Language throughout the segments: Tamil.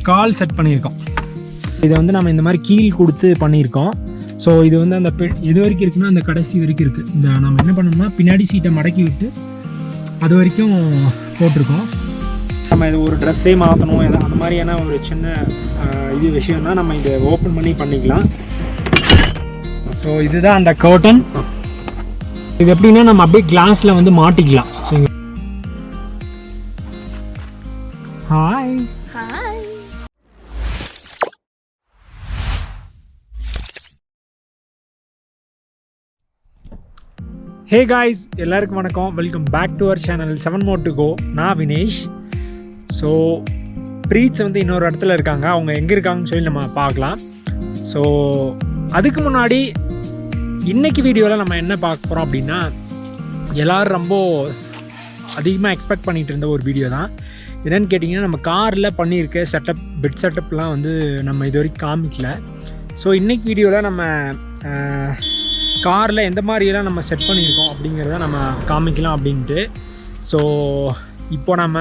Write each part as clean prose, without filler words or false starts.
கால் செட் பண்ணியிருக்கோம். இதை வந்து நம்ம இந்த மாதிரி கீல் கொடுத்து பண்ணியிருக்கோம். ஸோ இது வந்து அந்த எது வரைக்கும் இருக்குன்னா அந்த கடைசி வரைக்கும் இருக்குது. இந்த நம்ம என்ன பண்ணோம்னா பின்னாடி சீட்டை மடக்கி விட்டு அது வரைக்கும் போட்டிருக்கோம். நம்ம இது ஒரு ட்ரெஸ்ஸே மாற்றணும் அந்த மாதிரியான ஒரு சின்ன இது விஷயம்னா நம்ம இதை ஓப்பன் பண்ணி பண்ணிக்கலாம். ஸோ இதுதான் அந்த கர்டன். இது எப்படின்னா நம்ம அப்படியே கிளாஸில் வந்து மாட்டிக்கலாம். So hi hi. Hey guys, எல்லாருக்கும் வணக்கம். Welcome back to our channel 7MoreToGo. நான் வினேஷ். ஸோ ப்ரீத்ஸ் வந்து இன்னொரு இடத்துல இருக்காங்க. அவங்க எங்கே இருக்காங்கன்னு சொல்லி நம்ம பார்க்கலாம். ஸோ அதுக்கு முன்னாடி இன்றைக்கி வீடியோவில் நம்ம என்ன பார்க்க போகிறோம் அப்படின்னா, எல்லோரும் ரொம்ப அதிகமாக எக்ஸ்பெக்ட் பண்ணிகிட்டு இருந்த ஒரு வீடியோ தான். என்னென்னு கேட்டிங்கன்னா, நம்ம காரில் பண்ணியிருக்க பெட் செட்டப்லாம் வந்து நம்ம இது வரைக்கும் காமிக்கல. ஸோ இன்றைக்கி வீடியோவில் நம்ம காரில் எந்த மாதிரியெல்லாம் நம்ம செட் பண்ணியிருக்கோம் அப்படிங்கிறத நம்ம காமிக்கலாம் அப்படின்ட்டு. ஸோ இப்போ நம்ம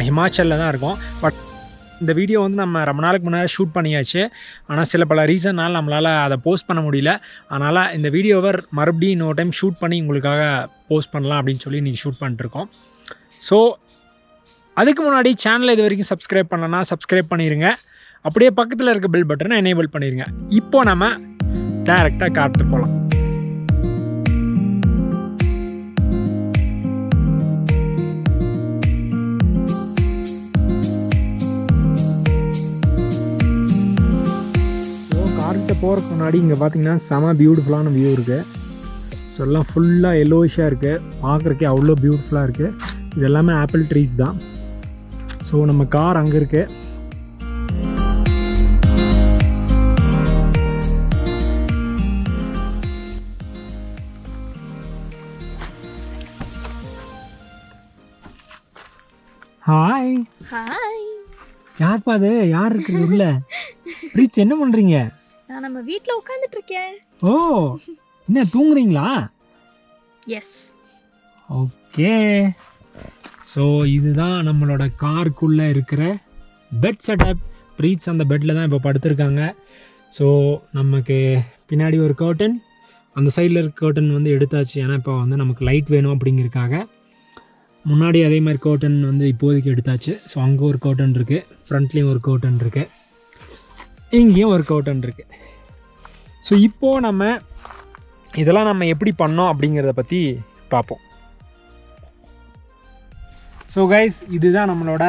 ஹிமாச்சலில் தான் இருக்கோம். பட் இந்த வீடியோ வந்து நம்ம ரொம்ப நாளுக்கு முன்னாடி ஷூட் பண்ணியாச்சு. ஆனால் சில பல ரீசன்னால் நம்மளால் அதை போஸ்ட் பண்ண முடியல. அதனால் இந்த வீடியோவை மறுபடியும் இன்னொரு டைம் ஷூட் பண்ணி உங்களுக்காக போஸ்ட் பண்ணலாம் அப்படின்னு சொல்லி இன்றைக்கி ஷூட் பண்ணிட்டுருக்கோம். ஸோ அதுக்கு முன்னாடி சேனலை இது வரைக்கும் சப்ஸ்கிரைப் பண்ணலன்னா சப்ஸ்கிரைப் பண்ணிடுங்க. அப்படியே பக்கத்தில் இருக்க பெல் பட்டனை எனேபிள் பண்ணிடுங்க. இப்போ நம்ம டைரெக்டாக கார்ட்டு போகலாம். கார்கிட்ட போகிறதுக்கு முன்னாடி இங்கே பார்த்தீங்கன்னா செம பியூட்டிஃபுல்லான வியூ இருக்குது. ஸோ எல்லாம் ஃபுல்லாக எல்லோயிஷாக இருக்குது. பார்க்குறக்கே அவ்வளோ பியூட்டிஃபுல்லாக இருக்குது. இது எல்லாமே ஆப்பிள் ட்ரீஸ் தான். ஸோ நம்ம கார் அங்கே இருக்குது. Hi hi. யார்ப்பா அது? யார் இருக்குது உள்ள? ப்ரீத், என்ன பண்ணுறீங்க? நான் நம்ம வீட்டில் உட்காந்துட்டு இருக்கேன். ஓ, என்ன தூங்குறீங்களா? எஸ். ஓகே. ஸோ இதுதான் நம்மளோட காருக்குள்ளே இருக்கிற பெட் செட்டப். ப்ரீத்ஸ் அந்த பெட்டில் தான் இப்போ படுத்திருக்காங்க. ஸோ நமக்கு பின்னாடி ஒரு கர்டன், அந்த சைடில் இருக்க கர்டன் வந்து எடுத்தாச்சு. ஏன்னா இப்போ வந்து நமக்கு லைட் வேணும் அப்படிங்கிறதுக்காக. முன்னாடி அதே மாதிரி கர்டன் வந்து இப்போதைக்கு எடுத்தாச்சு. ஸோ அங்கே ஒரு கர்டன் இருக்குது, ஃப்ரண்ட்லேயும் ஒரு கர்டன் இருக்குது, இங்கேயும் ஒரு கர்டன் இருக்குது. ஸோ இப்போது நம்ம இதெல்லாம் நம்ம எப்படி பண்ணோம் அப்படிங்கிறத பற்றி பார்ப்போம். ஸோ கைஸ், இதுதான் நம்மளோட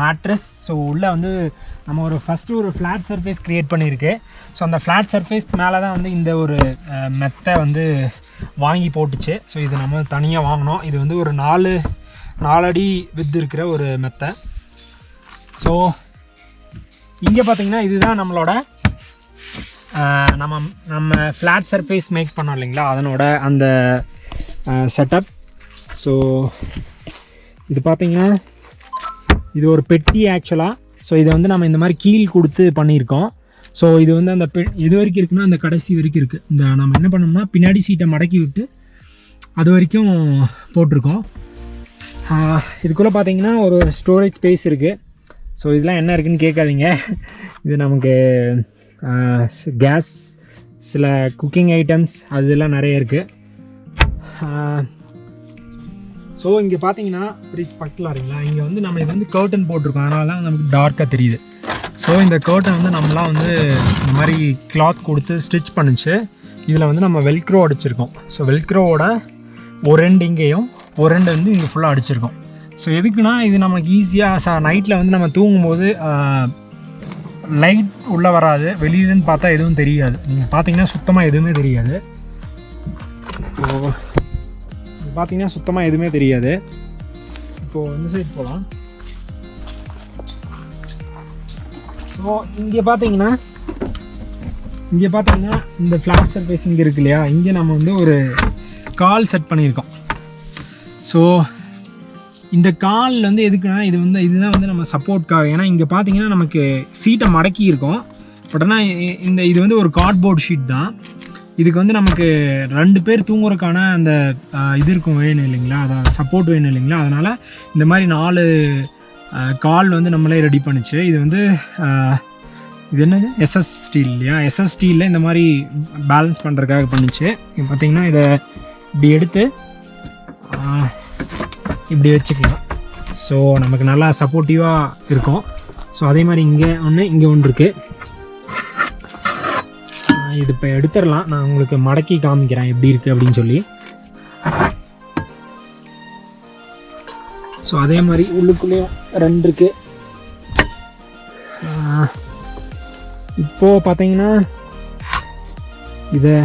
மேட்ரஸ். ஸோ உள்ளே வந்து நம்ம ஃபஸ்ட்டு ஒரு ஃப்ளாட் சர்ஃபேஸ் க்ரியேட் பண்ணியிருக்கு. ஸோ அந்த ஃப்ளாட் சர்ஃபேஸ் மேலே தான் வந்து இந்த ஒரு மெத்தை வந்து வாங்கி போட்டுச்சு. ஸோ இது நம்ம தனியாக வாங்கினோம். இது வந்து ஒரு 4 அடி வித் இருக்கிற ஒரு மெத்தை. ஸோ இங்கே பார்த்தீங்கன்னா இதுதான் நம்மளோட நம்ம ஃப்ளாட் சர்ஃபேஸ் மேக் பண்ணோம் இல்லைங்களா, அதனோட அந்த செட்டப். ஸோ இது பார்த்தீங்கன்னா இது ஒரு பெட்டி ஆக்சுவலாக. ஸோ இதை வந்து நம்ம இந்த மாதிரி கீல் கொடுத்து பண்ணியிருக்கோம். ஸோ இது வந்து அந்த எது வரைக்கும் இருக்குன்னா அந்த கடைசி வரைக்கும் இருக்குது. இந்த நம்ம என்ன பண்ணோம்னா பின்னாடி சீட்டை மடக்கி விட்டு அது வரைக்கும் போட்டிருக்கோம். இதுக்குள்ளே பார்த்தீங்கன்னா ஒரு ஸ்டோரேஜ் ஸ்பேஸ் இருக்குது. ஸோ இதெல்லாம் என்ன இருக்குதுன்னு கேட்காதீங்க. இது நமக்கு கேஸ், சில குக்கிங் ஐட்டம்ஸ் அதெல்லாம் நிறைய இருக்குது. ஸோ இங்கே பார்த்தீங்கன்னா ஃப்ரிட்ஜ் பக்கத்தில் வரீங்களா, இங்கே வந்து நம்ம இது வந்து கர்டன் போட்டிருக்கோம். அதனால தான் நமக்கு டார்க்காக தெரியுது. ஸோ இந்த கர்டன் வந்து நம்மளாம் வந்து இந்த மாதிரி கிளாத் கொடுத்து ஸ்டிச் பண்ணிச்சு. இதில் வந்து நம்ம வெல்க்ரோ அடிச்சிருக்கோம். ஸோ வெல்க்ரோவோட ஒரு ரெண்டு இங்கேயும் ஒரு ரெண்டு வந்து இங்கே ஃபுல்லாக அடிச்சிருக்கோம். ஸோ எதுக்குன்னா இது நமக்கு ஈஸியாக நைட்டில் வந்து நம்ம தூங்கும்போது லைட் உள்ளே வராது, வெளியிலன்னு பார்த்தா எதுவும் தெரியாது. நீங்கள் பார்த்தீங்கன்னா சுத்தமாக எதுவுமே தெரியாது. பார்த்தீங்கன்னா சுத்தமாக எதுவுமே தெரியாது. இப்போது இந்த சைடு போகலாம். ஸோ இங்கே பார்த்தீங்கன்னா இந்த ஃப்ளாட் சர்ஃபேஸ் இங்கே இருக்கு இல்லையா, இங்கே நம்ம வந்து ஒரு கால் செட் பண்ணியிருக்கோம். ஸோ இந்த கால் வந்து எதுக்குன்னா இதுதான் வந்து நம்ம சப்போர்ட்காக. ஏன்னா இங்கே பார்த்தீங்கன்னா நமக்கு சீட்டை மடக்கி இருக்கும். பட் ஆனால் இது வந்து ஒரு கார்ட்போர்ட் ஷீட் தான். இதுக்கு வந்து நமக்கு 2 பேர் தூங்குறதுக்கான அந்த இது இருக்கும் வேணும் இல்லைங்களா, அதை சப்போர்ட் வேணும் இல்லைங்களா. அதனால் இந்த மாதிரி 4 கால் வந்து நம்மளே ரெடி பண்ணிச்சு. இது வந்து இது என்னது எஸ்எஸ் ஸ்டீல் இல்லையா, எஸ்எஸ் ஸ்டீலில் இந்த மாதிரி பேலன்ஸ் பண்ணுறதுக்காக பண்ணிச்சு. இப்போ பார்த்திங்கன்னா இதை இப்படி எடுத்து இப்படி வச்சுக்கலாம். ஸோ நமக்கு நல்லா சப்போர்ட்டிவாக இருக்கும். ஸோ அதே மாதிரி இங்கே ஒன்று இருக்குது. இது இப்போ எடுத்துடலாம். நான் உங்களுக்கு மடக்கி காமிக்கிறேன் எப்படி இருக்குது அப்படின்னு சொல்லி. ஸோ அதே மாதிரி உள்ளுக்குள்ளேயும் 2 இருக்குது. இப்போது பார்த்தீங்கன்னா இதை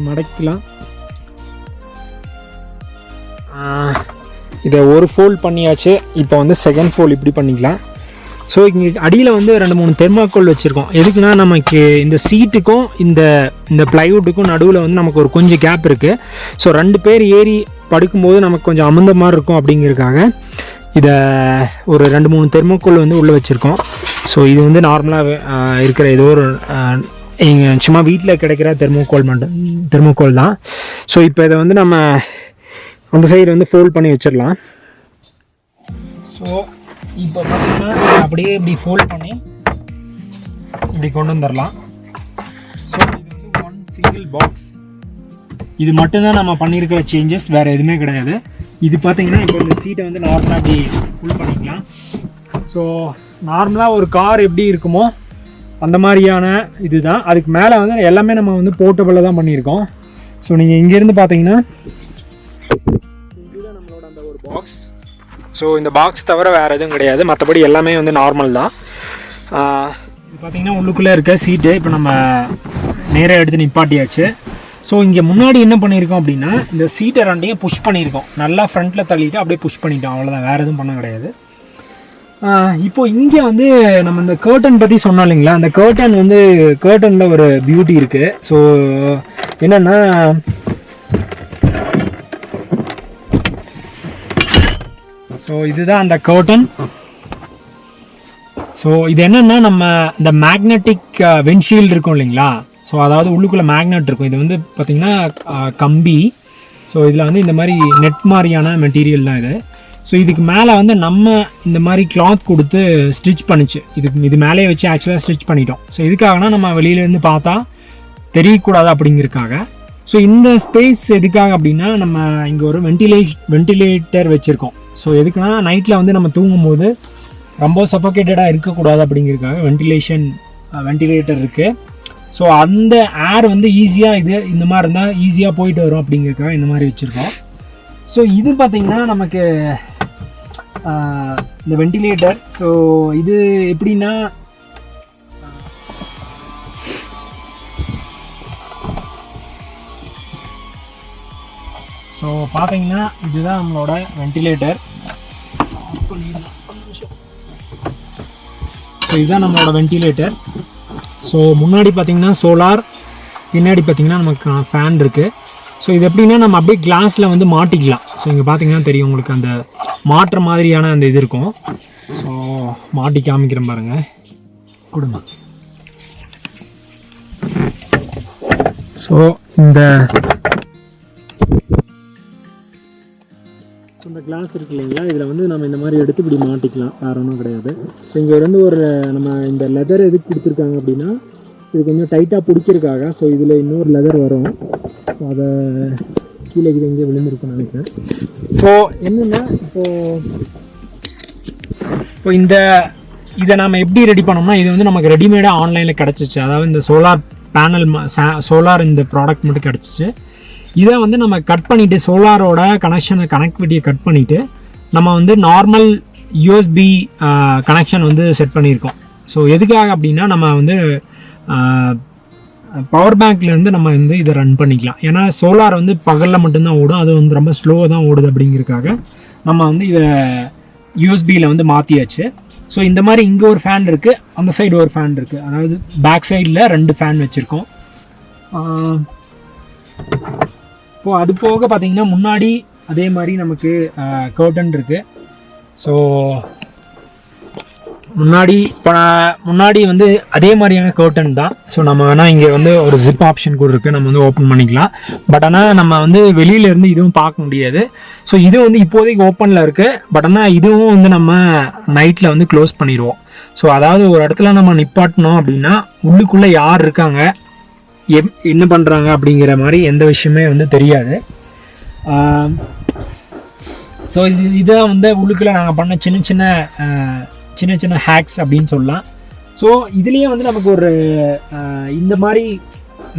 மடக்கலாம். இதை ஒரு ஃபோல்ட் பண்ணியாச்சு. இப்போ வந்து செகண்ட் ஃபோல்ட் இப்படி பண்ணிக்கலாம். ஸோ இங்கே அடியில் வந்து 2-3 தெர்மாக்கோல் வச்சுருக்கோம். எதுக்குன்னா நமக்கு இந்த சீட்டுக்கும் இந்த ப்ளைவுட்டுக்கும் நடுவில் வந்து நமக்கு ஒரு கொஞ்சம் கேப் இருக்குது. ஸோ 2 பேர் ஏறி படுக்கும்போது நமக்கு கொஞ்சம் அமுந்த மாதிரி இருக்கும் அப்படிங்கிறதுக்காக இதை ஒரு 2-3 தெர்மாக்கோல் வந்து உள்ளே வச்சுருக்கோம். ஸோ இது வந்து நார்மலாக இருக்கிற ஏதோ ஒரு சும்மா வீட்டில் கிடைக்கிற தெர்மோக்கோல் தான். ஸோ இப்போ இதை வந்து நம்ம அந்த சைடு வந்து ஃபோல்ட் பண்ணி வச்சிடலாம். ஸோ இப்போ பார்த்தீங்கன்னா அப்படியே இப்படி ஃபோல்ட் பண்ணி இப்படி கொண்டு வந்துடலாம். ஸோ இது வந்து 1 சிங்கிள் பாக்ஸ். இது மட்டும்தான் நம்ம பண்ணியிருக்கிற சேஞ்சஸ், வேறு எதுவுமே கிடையாது. இது பார்த்தீங்கன்னா இப்போ இந்த சீட்டை வந்து நார்மலாக அப்படி ஃபுல் பண்ணிக்கலாம். ஸோ நார்மலாக ஒரு கார் எப்படி இருக்குமோ அந்த மாதிரியான இது தான். அதுக்கு மேலே வந்து எல்லாமே நம்ம வந்து போர்ட்டபிளில் தான் பண்ணியிருக்கோம். ஸோ நீங்கள் இங்கேருந்து பார்த்தீங்கன்னா இதுதான் நம்மளோட அந்த ஒரு பாக்ஸ். ஸோ இந்த பாக்ஸ் தவிர வேறு எதுவும் கிடையாது. மற்றபடி எல்லாமே வந்து நார்மல் தான். இது பார்த்திங்கன்னா உள்ளுக்குள்ளே இருக்க சீட்டு இப்போ நம்ம நேராக எடுத்து நிப்பாட்டியாச்சு. ஸோ இங்கே முன்னாடி என்ன பண்ணியிருக்கோம் அப்படின்னா இந்த சீட்டை 2ஐயும் புஷ் பண்ணியிருக்கோம். நல்லா ஃப்ரண்ட்டில் தள்ளிட்டு அப்படியே புஷ் பண்ணிட்டோம். அவ்வளோதான், வேறு எதுவும் பண்ண கிடையாது. இப்போது இங்கே வந்து நம்ம இந்த கர்டன் பற்றி சொன்னோம் இல்லைங்களா, அந்த கர்டனில் ஒரு பியூட்டி இருக்குது. ஸோ என்னென்னா இதுதான் அந்த கர்டன். ஸோ இது என்னென்னா நம்ம இந்த மேக்னெட்டிக் விண்ட்ஷீல்டு இருக்கும் இல்லைங்களா, ஸோ அதாவது உள்ளுக்குள்ளே மேக்னெட் இருக்கும். இது வந்து பார்த்திங்கன்னா கம்பி. ஸோ இதில் வந்து இந்த மாதிரி நெட் மாதிரியான மெட்டீரியல் தான் இது. ஸோ இதுக்கு மேலே வந்து நம்ம இந்த மாதிரி கிளாத் கொடுத்து ஸ்டிச் பண்ணிச்சு. இது மேலேயே வச்சு ஆக்சுவலாக ஸ்டிச் பண்ணிட்டோம். ஸோ இதுக்காகனா நம்ம வெளியிலேருந்து பார்த்தா தெரியக்கூடாது அப்படிங்கிறதுக்காக. ஸோ இந்த ஸ்பேஸ் எதுக்காக அப்படின்னா நம்ம இங்கே ஒரு வென்டிலேட்டர் வச்சுருக்கோம். ஸோ எதுக்குன்னா நைட்டில் வந்து நம்ம தூங்கும்போது ரொம்ப சஃபோகேட்டடாக இருக்கக்கூடாது அப்படிங்கிறதுக்காக வென்டிலேட்டர் இருக்குது. ஸோ அந்த ஏர் வந்து ஈஸியாக இந்த மாதிரி இருந்தால் ஈஸியாக போயிட்டு வரும் அப்படிங்கிறதுக்காக இந்த மாதிரி வச்சுருக்கோம். ஸோ இது பார்த்திங்கன்னா நமக்கு இந்த வென்டிலேட்டர். ஸோ இது எப்படின்னா ஸோ பார்த்தீங்கன்னா இதுதான் நம்மளோட வென்டிலேட்டர். ஸோ இதுதான் நம்மளோட வென்டிலேட்டர். ஸோ முன்னாடி பார்த்திங்கன்னா சோலார், பின்னாடி பார்த்திங்கன்னா நமக்கு ஃபேன் இருக்குது. ஸோ இது எப்படின்னா நம்ம அப்படியே கிளாஸில் வந்து மாட்டிக்கலாம். ஸோ இங்கே பார்த்தீங்கன்னா தெரியும் உங்களுக்கு அந்த மாட்டுற மாதிரியான அந்த இது இருக்கும். ஸோ மாட்டி காமிக்கிறேன் பாருங்கள், கொடுமா. ஸோ இந்த கிளாஸ் இருக்கு இல்லைங்களா, இதில் வந்து நம்ம இந்த மாதிரி எடுத்து இப்படி மாட்டிக்கலாம், வேறு ஒன்றும் கிடையாது. ஸோ இங்கே வந்து ஒரு நம்ம இந்த லெதர் எதுக்கு கொடுத்துருக்காங்க அப்படின்னா இது கொஞ்சம் டைட்டாக பிடிக்கிறதுக்காக. ஸோ இதில் இன்னொரு லெதர் வரும். ஸோ அதை கீழே இங்கே விழுந்துருக்குன்னு நினைக்கிறேன். ஸோ என்னென்னா இப்போ இதை நம்ம எப்படி ரெடி பண்ணோம்னா இது வந்து நமக்கு ரெடிமேடாக ஆன்லைனில் கிடச்சிச்சு. அதாவது இந்த சோலார் பேனல் சோலார் இந்த ப்ராடக்ட் மட்டும் கிடச்சிச்சு. இதை வந்து நம்ம கட் பண்ணிவிட்டு சோலாரோட கனெக்டிவிட்டியை கட் பண்ணிவிட்டு நம்ம வந்து நார்மல் யூஎஸ்பி கனெக்ஷன் வந்து செட் பண்ணியிருக்கோம். ஸோ எதுக்காக அப்படின்னா நம்ம வந்து பவர் பேங்க்லேருந்து நம்ம வந்து இதை ரன் பண்ணிக்கலாம். ஏன்னா சோலார் வந்து பகலில் மட்டும்தான் ஓடும், அது வந்து ரொம்ப ஸ்லோவாக தான் ஓடுது அப்படிங்கிறதுக்காக நம்ம வந்து இதை யூஎஸ்பியில் வந்து மாற்றியாச்சு. ஸோ இந்த மாதிரி இங்கே ஒரு ஃபேன் இருக்குது, அந்த சைடு ஒரு ஃபேன் இருக்குது. அதாவது பேக் சைடில் 2 ஃபேன் வச்சுருக்கோம். இப்போது அது போக பார்த்திங்கன்னா முன்னாடி அதே மாதிரி நமக்கு கர்டன் இருக்குது. ஸோ முன்னாடி வந்து அதே மாதிரியான கர்டன் தான். ஸோ நம்ம வேணால் இங்கே வந்து ஒரு ஜிப் ஆப்ஷன் கூட இருக்குது, நம்ம வந்து ஓப்பன் பண்ணிக்கலாம். பட் ஆனால் நம்ம வந்து வெளியிலேருந்து இதுவும் பார்க்க முடியாது. ஸோ இது வந்து இப்போதைக்கு ஓப்பனில் இருக்குது. பட் ஆனால் இதுவும் வந்து நம்ம நைட்டில் வந்து க்ளோஸ் பண்ணிடுவோம். ஸோ அதாவது ஒரு இடத்துல நம்ம நிப்பாட்டினோம் அப்படின்னா உள்ளுக்குள்ளே யார் இருக்காங்க, என்ன பண்ணுறாங்க அப்படிங்கிற மாதிரி எந்த விஷயமே வந்து தெரியாது. ஸோ இதான் வந்து உள்ளுக்குள்ளே நாங்கள் பண்ண சின்ன சின்ன ஹேக்ஸ் அப்படின்னு சொல்லலாம். ஸோ இதுலேயே வந்து நமக்கு ஒரு இந்த மாதிரி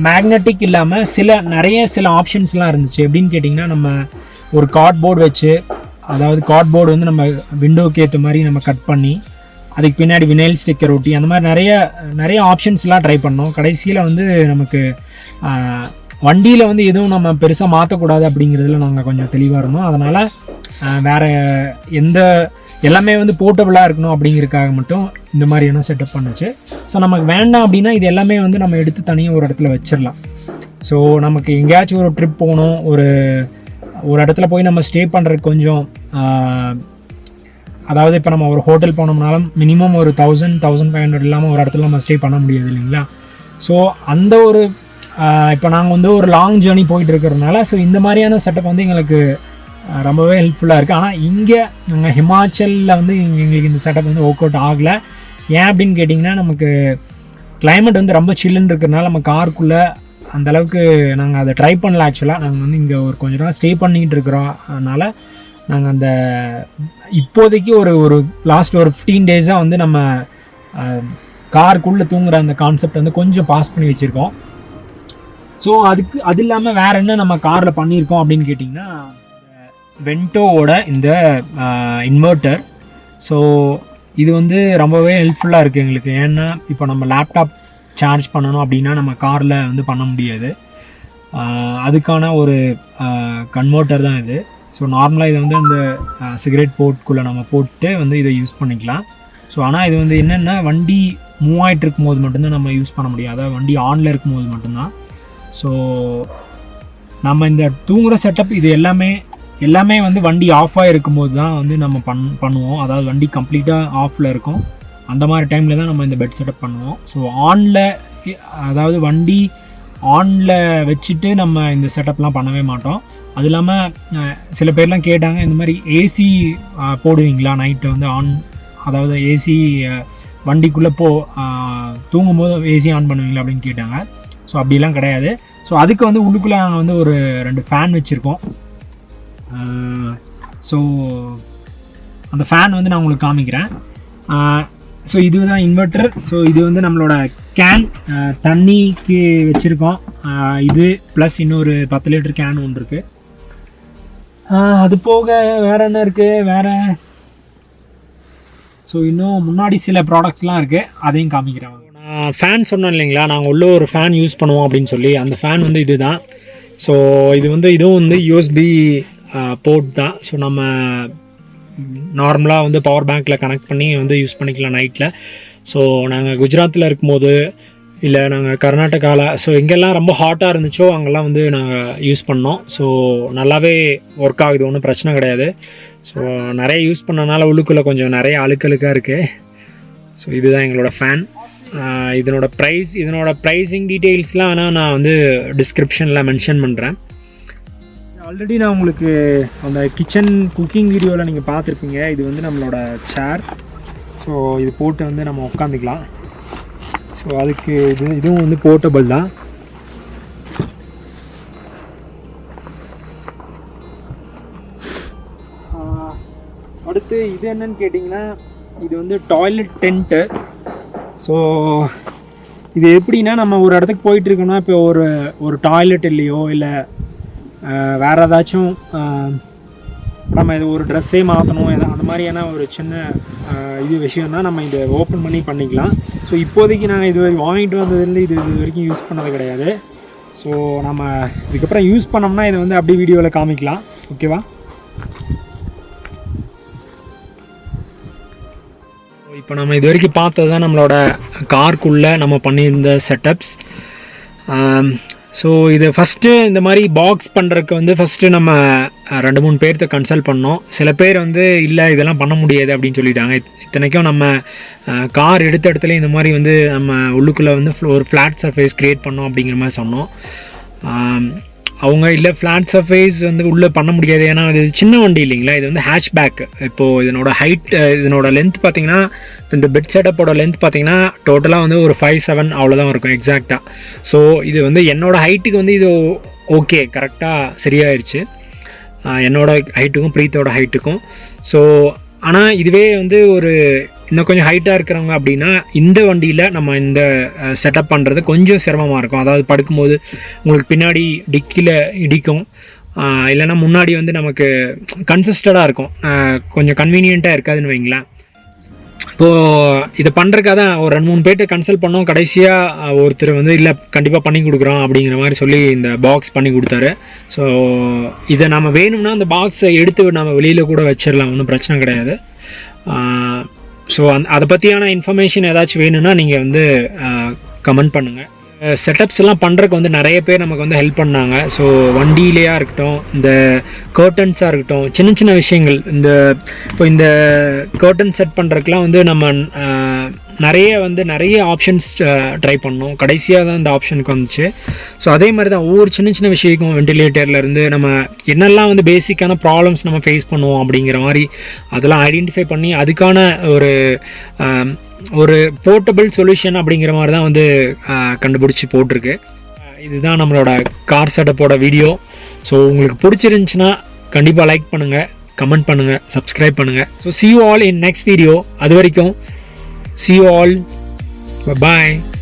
மேக்னெட்டிக் இல்லாமல் நிறைய சில ஆப்ஷன்ஸ்லாம் இருந்துச்சு. எப்படின்னு கேட்டிங்கன்னா, நம்ம ஒரு கார்ட்போர்டு வச்சு, அதாவது கார்ட்போர்டு வந்து நம்ம விண்டோக்கு ஏற்ற மாதிரி நம்ம கட் பண்ணி அதுக்கு பின்னாடி வினைல் ஸ்டிக்கர் ஒட்டி அந்த மாதிரி நிறைய ஆப்ஷன்ஸ்லாம் ட்ரை பண்ணோம். கடைசியில் வந்து நமக்கு வண்டியில் வந்து எதுவும் நம்ம பெருசாக மாற்றக்கூடாது அப்படிங்கிறதுல நாங்கள் கொஞ்சம் தெளிவாக இருந்தோம். அதனால் வேறு எல்லாமே வந்து போர்ட்டபுளாக இருக்கணும் அப்படிங்கிறதுக்காக மட்டும் இந்த மாதிரியான செட்டப் பண்ணுச்சு. ஸோ நமக்கு வேண்டாம் அப்படின்னா இது எல்லாமே வந்து நம்ம எடுத்து தனியாக ஒரு இடத்துல வச்சிடலாம். ஸோ நமக்கு எங்கேயாச்சும் ஒரு ட்ரிப் போகணும், ஒரு இடத்துல போய் நம்ம ஸ்டே பண்ணுறதுக்கு கொஞ்சம், அதாவது இப்போ நம்ம ஒரு ஹோட்டல் போனோம்னாலும் மினிமம் ஒரு 1000-1500 இல்லாமல் ஒரு இடத்துல நம்ம ஸ்டே பண்ண முடியாது இல்லைங்களா. ஸோ அந்த ஒரு இப்போ நாங்கள் வந்து ஒரு லாங் ஜேர்னி போயிட்டு இருக்கிறதுனால ஸோ இந்த மாதிரியான செட்டப் வந்து எங்களுக்கு ரொம்பவே ஹெல்ப்ஃபுல்லாக இருக்குது. ஆனால் இங்கே நாங்கள் ஹிமாச்சலில் வந்து எங்களுக்கு இந்த செட்டப் வந்து ஒர்க் அவுட் ஆகலை. ஏன் அப்படின்னு கேட்டிங்கன்னா, நமக்கு கிளைமேட் வந்து ரொம்ப சில்லுன்னு இருக்கிறதுனால நம்ம காருக்குள்ளே அந்தளவுக்கு நாங்கள் அதை ட்ரை பண்ணல. ஆக்சுவலாக நாங்கள் வந்து இங்கே ஒரு கொஞ்சம் நாள் ஸ்டே பண்ணிக்கிட்டு இருக்கிறோம். அதனால் நாங்கள் அந்த இப்போதைக்கு ஒரு லாஸ்ட் ஒரு 15 டேஸாக வந்து நம்ம காருக்குள்ளே தூங்குகிற அந்த கான்செப்ட் வந்து கொஞ்சம் பாஸ் பண்ணி வச்சுருக்கோம். ஸோ அது இல்லாமல் வேறு என்ன நம்ம காரில் பண்ணியிருக்கோம் அப்படின்னு கேட்டிங்கன்னா, வென்டோவோட இந்த இன்வெர்ட்டர். ஸோ இது வந்து ரொம்பவே ஹெல்ப்ஃபுல்லாக இருக்குது எங்களுக்கு. ஏன்னா இப்போ நம்ம லேப்டாப் சார்ஜ் பண்ணணும் அப்படின்னா நம்ம காரில் வந்து பண்ண முடியாது. அதுக்கான ஒரு கன்வெர்ட்டர் தான் இது. ஸோ நார்மலாக இதை வந்து இந்த சிகரெட் போர்ட்குள்ளே நம்ம போட்டு வந்து இதை யூஸ் பண்ணிக்கலாம். ஸோ ஆனால் இது வந்து என்னென்னா, வண்டி மூவ் ஆகிட்டு இருக்கும்போது மட்டும்தான் நம்ம யூஸ் பண்ண முடியும். அதாவது வண்டி ஆனில் இருக்கும்போது மட்டும்தான். ஸோ நம்ம இந்த தூங்குகிற செட்டப் இது எல்லாமே வந்து வண்டி ஆஃபாக இருக்கும்போது தான் வந்து நம்ம பண்ணுவோம். அதாவது வண்டி கம்ப்ளீட்டாக ஆஃபில் இருக்கும், அந்த மாதிரி டைமில் தான் நம்ம இந்த பெட் செட்டப் பண்ணுவோம். ஸோ அதாவது வண்டி ஆனில் வச்சுட்டு நம்ம இந்த செட்டப்லாம் பண்ணவே மாட்டோம். அது இல்லாமல் சில பேர்லாம் கேட்டாங்க, இந்த மாதிரி ஏசி போடுவீங்களா நைட்டு வந்து அதாவது ஏசி வண்டிக்குள்ளே தூங்கும்போது ஏசி ஆன் பண்ணுவீங்களா அப்படின்னு கேட்டாங்க. ஸோ அப்படிலாம் கிடையாது. ஸோ அதுக்கு வந்து உள்ளுக்குள்ளே நாங்கள் வந்து ஒரு 2 ஃபேன் வச்சுருக்கோம். ஸோ அந்த ஃபேன் வந்து நான் உங்களுக்கு காமிக்கிறேன். ஸோ இதுதான் இன்வெர்ட்டர். ஸோ இது வந்து நம்மளோட கேன் தண்ணிக்கு வச்சுருக்கோம். இது ப்ளஸ் இன்னொரு 10 லிட்டர் கேன் ஒன்று இருக்குது. அது போக வேறு என்ன இருக்குது ஸோ இன்னும் முன்னாடி சில ப்ராடக்ட்ஸ்லாம் இருக்குது, அதையும் காமிக்கிறேன். நான் ஃபேன் சொன்னேன் இல்லைங்களா, நாங்கள் உள்ள ஒரு ஃபேன் யூஸ் பண்ணுவோம் அப்படின்னு சொல்லி. அந்த ஃபேன் வந்து இது தான். ஸோ இதுவும் வந்து யூஎஸ்பி போர்ட் தான். ஸோ நம்ம நார்மலாக வந்து பவர் பேங்க்கில் கனெக்ட் பண்ணி வந்து யூஸ் பண்ணிக்கலாம் நைட்டில். ஸோ நாங்கள் குஜராத்தில் இருக்கும்போது, இல்லை நாங்கள் கர்நாடகாவில், ஸோ எங்கெல்லாம் ரொம்ப ஹாட்டாக இருந்துச்சோ அங்கெல்லாம் வந்து நாங்கள் யூஸ் பண்ணோம். ஸோ நல்லாவே ஒர்க் ஆகுது, ஒன்றும் பிரச்சனை கிடையாது. ஸோ நிறைய யூஸ் பண்ணனால உள்ளுக்குள்ளே கொஞ்சம் நிறைய அழுக்கழுக்காக இருக்குது. ஸோ இதுதான் எங்களோட ஃபேன். இதனோட ப்ரைஸிங் டீட்டெயில்ஸ்லாம் வேணால் நான் வந்து டிஸ்கிரிப்ஷனில் மென்ஷன் பண்ணுறேன். ஆல்ரெடி நான் உங்களுக்கு அந்த கிச்சன் குக்கிங் வீடியோவில் நீங்கள் பார்த்துருப்பீங்க. இது வந்து நம்மளோட சேர். ஸோ இது போட்டு வந்து நம்ம உட்காந்துக்கலாம். ஸோ அதுக்கு இதுவும் வந்து போர்ட்டபிள் தான். அடுத்து இது என்னன்னு கேட்டிங்கன்னா, இது வந்து டாய்லெட் டென்ட்டு. ஸோ இது எப்படின்னா, நம்ம ஒரு இடத்துக்கு போயிட்டுருக்கோன்னா, இப்போ ஒரு டாய்லெட் இல்லையோ இல்லை வேறு ஏதாச்சும் நம்ம இது ஒரு ட்ரெஸ்ஸே மாற்றணும், அந்த மாதிரியான ஒரு சின்ன விஷயம்னா நம்ம இதை ஓப்பன் பண்ணிக்கலாம். ஸோ இப்போதைக்கு நாங்கள் இது வாங்கிட்டு வந்ததுலேருந்து இது வரைக்கும் யூஸ் பண்ணது கிடையாது. ஸோ நம்ம இதுக்கப்புறம் யூஸ் பண்ணோம்னா இதை வந்து அப்படியே வீடியோவில் காமிக்கலாம். ஓகேவா? இப்போ நம்ம இது வரைக்கும் பார்த்தது தான் நம்மளோட காருக்குள்ளே நம்ம பண்ணியிருந்த செட்டப்ஸ். ஸோ இது ஃபஸ்ட்டு இந்த மாதிரி பாக்ஸ் பண்ணுறதுக்கு வந்து ஃபஸ்ட்டு நம்ம 2-3 பேர்த்த கன்சல்ட் பண்ணோம். சில பேர் வந்து இல்லை இதெல்லாம் பண்ண முடியாது அப்படின்னு சொல்லிட்டாங்க. இத்தனைக்கும் நம்ம கார் எடுத்த இடத்துல இந்த மாதிரி வந்து நம்ம உள்ளுக்குள்ளே வந்து ஒரு ஃப்ளாட் சர்ஃபேஸ் க்ரியேட் பண்ணோம் அப்படிங்கிற மாதிரி சொன்னோம். அவங்க இல்லை ஃப்ளாட் சர்ஃபேஸ் வந்து உள்ளே பண்ண முடியாது, ஏன்னா இது சின்ன வண்டி இல்லைங்களா, இது வந்து ஹேட்ச்பேக். இப்போது இதனோட ஹைட், இதனோட லென்த் பார்த்திங்கன்னா, இந்த பெட் செட்டப்போட லென்த் பார்த்திங்கன்னா டோட்டலாக வந்து ஒரு 5'7" அவ்வளோதான் இருக்கும் எக்ஸாக்டாக. ஸோ இது வந்து என்னோடய ஹைட்டுக்கு வந்து இது ஓகே, கரெக்டாக சரியாயிடுச்சு என்னோட ஹைட்டுக்கும் ப்ரீத்தோட ஹைட்டுக்கும். ஸோ ஆனால் இதுவே வந்து ஒரு இன்னும் கொஞ்சம் ஹைட்டாக இருக்கிறவங்க அப்படின்னா இந்த வண்டியில் நம்ம இந்த செட்டப் பண்ணுறது கொஞ்சம் சிரமமாக இருக்கும். அதாவது படுக்கும்போது உங்களுக்கு பின்னாடி டிக்கியில் இடிக்கும், இல்லைன்னா முன்னாடி வந்து நமக்கு கன்சிஸ்டடாக இருக்கும், கொஞ்சம் கன்வீனியண்ட்டாக இருக்காதுன்னு வைங்களேன். இப்போது இதை பண்ணுறதுக்காக தான் ஒரு 2-3 பேர்கிட்ட கன்சல்ட் பண்ணோம். கடைசியாக ஒருத்தர் வந்து இல்லை கண்டிப்பாக பண்ணி கொடுக்குறோம் அப்படிங்கிற மாதிரி சொல்லி இந்த பாக்ஸ் பண்ணி கொடுத்தாரு. ஸோ இதை நம்ம வேணும்னா அந்த பாக்ஸை எடுத்து நம்ம வெளியில் கூட வச்சிடலாம், ஒன்றும் பிரச்சனை கிடையாது. ஸோ அதை பற்றியான இன்ஃபர்மேஷன் ஏதாச்சும் வேணும்னா நீங்கள் வந்து கமெண்ட் பண்ணுங்கள். செட்டப்ஸ் எல்லாம் பண்ணுறதுக்கு வந்து நிறைய பேர் நமக்கு வந்து ஹெல்ப் பண்ணாங்க. ஸோ வண்டியிலேயா இருக்கட்டும், இந்த கர்டன்ஸாக இருக்கட்டும், சின்ன சின்ன விஷயங்கள், இப்போ இந்த கர்டன் செட் பண்ணுறதுக்குலாம் வந்து நம்ம நிறைய ஆப்ஷன்ஸ் ட்ரை பண்ணோம். கடைசியாக தான் இந்த ஆப்ஷனுக்கு வந்துச்சு. ஸோ அதே மாதிரி தான் ஒவ்வொரு சின்ன சின்ன விஷயக்கும் வெண்டிலேட்டர்லேருந்து நம்ம என்னெல்லாம் வந்து பேசிக்கான ப்ராப்ளம்ஸ் நம்ம ஃபேஸ் பண்ணுவோம் அப்படிங்கிற மாதிரி அதெல்லாம் ஐடென்டிஃபை பண்ணி அதுக்கான ஒரு போர்ட்டபிள் சொல்யூஷன் அப்படிங்கிற மாதிரி தான் வந்து கண்டுபிடிச்சி போட்டிருக்கு. இதுதான் நம்மளோட கார் செட்டப்போட வீடியோ. ஸோ உங்களுக்கு பிடிச்சிருந்துச்சுன்னா கண்டிப்பாக லைக் பண்ணுங்கள், கமெண்ட் பண்ணுங்கள், சப்ஸ்கிரைப் பண்ணுங்கள். So see you all in next video. அது வரைக்கும் see you all, bye bye.